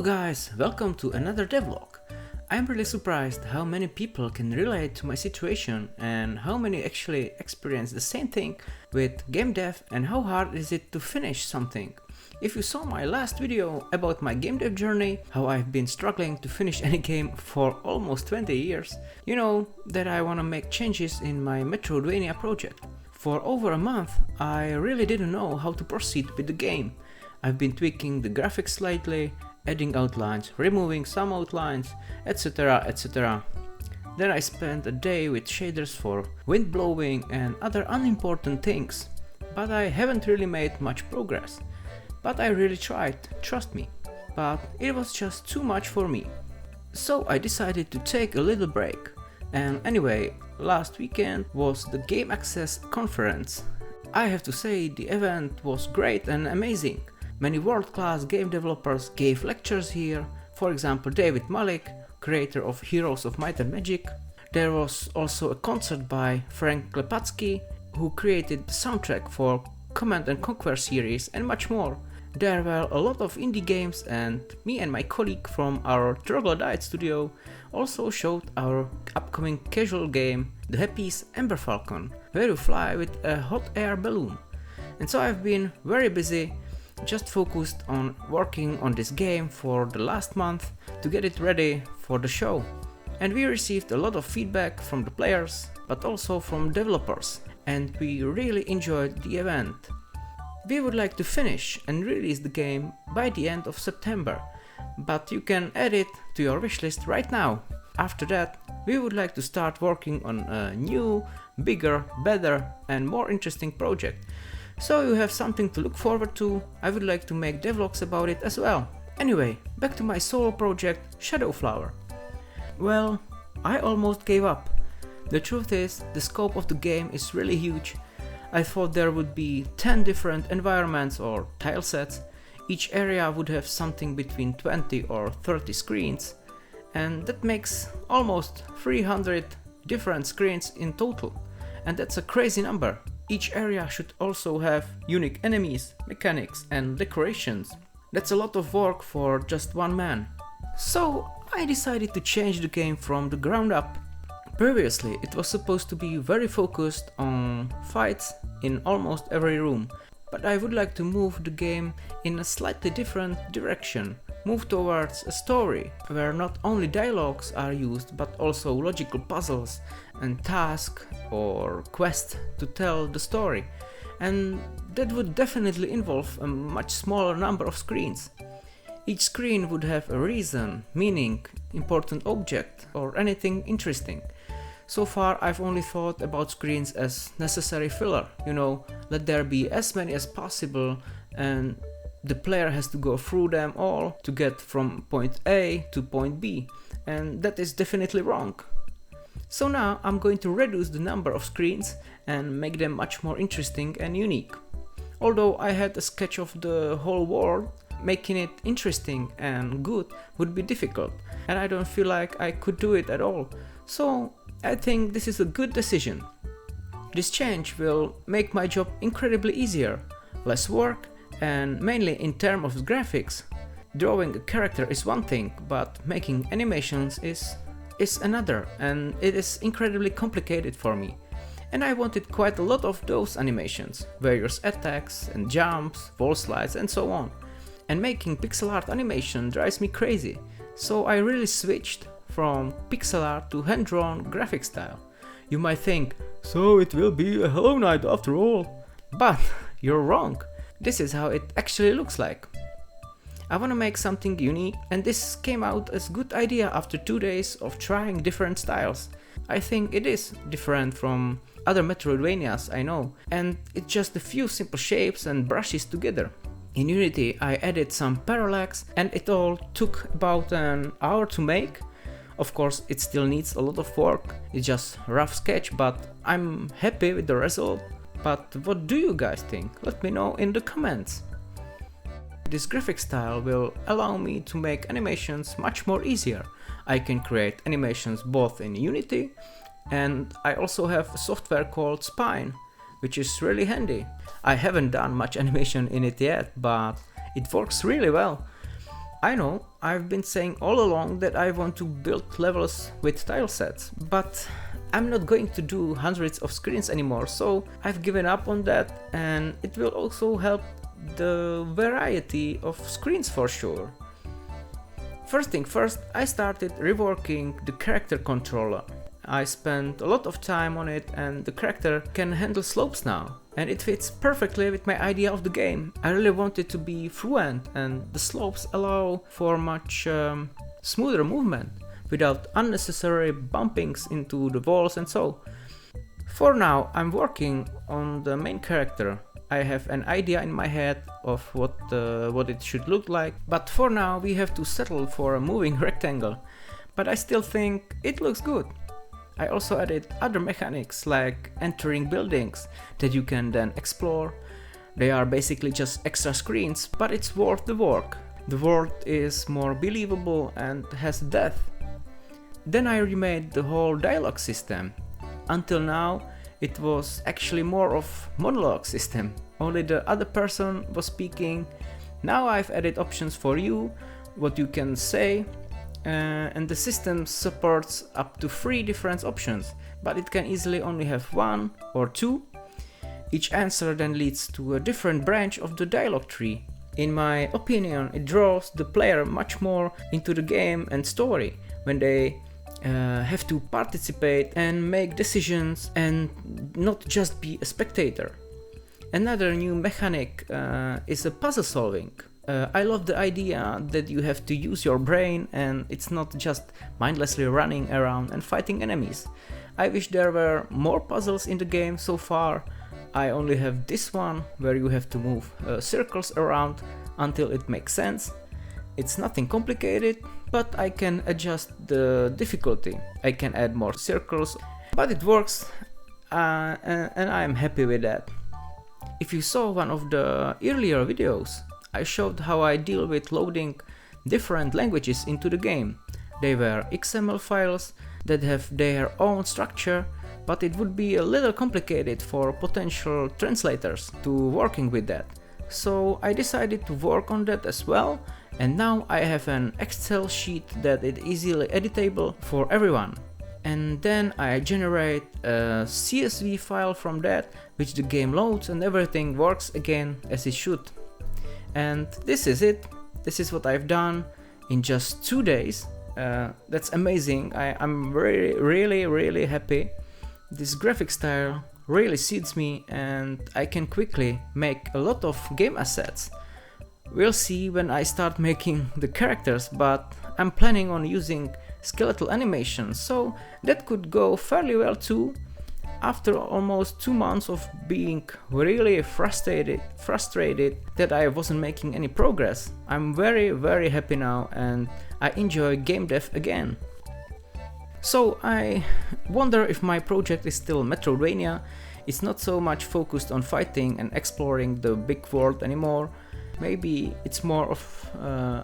Hello guys, welcome to another devlog. I'm really surprised how many people can relate to my situation and how many actually experience the same thing with game dev and how hard is it to finish something. If you saw my last video about my game dev journey, how I've been struggling to finish any game for almost 20 years, you know that I wanna make changes in my Metroidvania project. For over a month, I really didn't know how to proceed with the game. I've been tweaking the graphics slightly, adding outlines, removing some outlines, etc, etc. Then I spent a day with shaders for wind blowing and other unimportant things, but I haven't really made much progress. But I really tried, trust me. But it was just too much for me. So I decided to take a little break. And anyway, last weekend was the Game Access conference. I have to say the event was great and amazing. Many world-class game developers gave lectures here, for example David Malik, creator of Heroes of Might and Magic. There was also a concert by Frank Klepatsky, who created the soundtrack for Command & Conquer series and much more. There were a lot of indie games and me and my colleague from our Troglodyte studio also showed our upcoming casual game, the Happies Ember Falcon, where you fly with a hot air balloon. And so I've been very busy, just focused on working on this game for the last month to get it ready for the show. And we received a lot of feedback from the players, but also from developers, and we really enjoyed the event. We would like to finish and release the game by the end of September, but you can add it to your wishlist right now. After that, we would like to start working on a new, bigger, better and more interesting project. So you have something to look forward to. I would like to make devlogs about it as well. Anyway, back to my solo project, Shadowflower. Well, I almost gave up. The truth is, the scope of the game is really huge. I thought there would be 10 different environments or tile sets. Each area would have something between 20 or 30 screens. And that makes almost 300 different screens in total. And that's a crazy number. Each area should also have unique enemies, mechanics and decorations. That's a lot of work for just one man. So I decided to change the game from the ground up. Previously it was supposed to be very focused on fights in almost every room, but I would like to move the game in a slightly different direction. Move towards a story where not only dialogues are used but also logical puzzles and tasks or quests to tell the story, and that would definitely involve a much smaller number of screens. Each screen would have a reason, meaning, important object or anything interesting. So far I've only thought about screens as necessary filler, you know, let there be as many as possible and the player has to go through them all to get from point A to point B, and that is definitely wrong. So now I'm going to reduce the number of screens and make them much more interesting and unique. Although I had a sketch of the whole world, making it interesting and good would be difficult, and I don't feel like I could do it at all. So I think this is a good decision. This change will make my job incredibly easier, less work, and mainly in terms of graphics. Drawing a character is one thing, but making animations is another, and it is incredibly complicated for me. And I wanted quite a lot of those animations, various attacks and jumps, wall slides and so on. And making pixel art animation drives me crazy, so I really switched from pixel art to hand-drawn graphic style. You might think, so it will be a Hollow Knight after all. But you're wrong. This is how it actually looks like. I wanna make something unique, and this came out as a good idea after 2 days of trying different styles. I think it is different from other Metroidvanias I know, and it's just a few simple shapes and brushes together. In Unity I added some parallax and it all took about an hour to make. Of course it still needs a lot of work, it's just a rough sketch, but I'm happy with the result. But what do you guys think? Let me know in the comments. This graphic style will allow me to make animations much more easier. I can create animations both in Unity, and I also have a software called Spine, which is really handy. I haven't done much animation in it yet, but it works really well. I know, I've been saying all along that I want to build levels with tile sets, but I'm not going to do hundreds of screens anymore, so I've given up on that, and it will also help the variety of screens for sure. First thing first, I started reworking the character controller. I spent a lot of time on it, and the character can handle slopes now. And it fits perfectly with my idea of the game. I really want it to be fluent, and the slopes allow for much smoother movement without unnecessary bumpings into the walls and so. For now, I'm working on the main character. I have an idea in my head of what it should look like, but for now we have to settle for a moving rectangle. But I still think it looks good. I also added other mechanics like entering buildings that you can then explore. They are basically just extra screens, but it's worth the work. The world is more believable and has depth. Then I remade the whole dialogue system. Until now, it was actually more of monologue system. Only the other person was speaking. Now I've added options for you, what you can say, and the system supports up to 3 different options, but it can easily only have 1 or 2. Each answer then leads to a different branch of the dialogue tree. In my opinion, it draws the player much more into the game and story when they have to participate and make decisions and not just be a spectator. Another new mechanic is a puzzle solving. I love the idea that you have to use your brain and it's not just mindlessly running around and fighting enemies. I wish there were more puzzles in the game. So far I only have this one where you have to move circles around until it makes sense. It's nothing complicated, but I can adjust the difficulty. I can add more circles, but it works and I am happy with that. If you saw one of the earlier videos, I showed how I deal with loading different languages into the game. They were XML files that have their own structure, but it would be a little complicated for potential translators to working with that. So I decided to work on that as well, and now I have an Excel sheet that is easily editable for everyone. And then I generate a CSV file from that, which the game loads and everything works again as it should. And this is it. This is what I've done in just 2 days. That's amazing. I'm really happy. This graphic style really suits me and I can quickly make a lot of game assets. We'll see when I start making the characters, but I'm planning on using skeletal animations, so that could go fairly well too. After almost 2 months of being really frustrated that I wasn't making any progress, I'm very happy now and I enjoy game dev again. So I wonder if my project is still Metroidvania. It's not so much focused on fighting and exploring the big world anymore. Maybe it's more of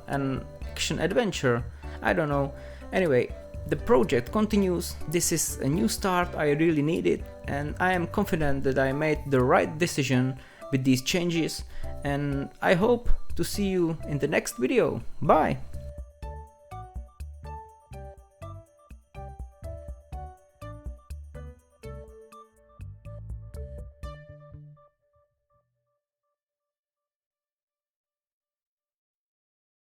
an action adventure, I don't know. Anyway, the project continues. This is a new start I really needed, and I am confident that I made the right decision with these changes, and I hope to see you in the next video. Bye!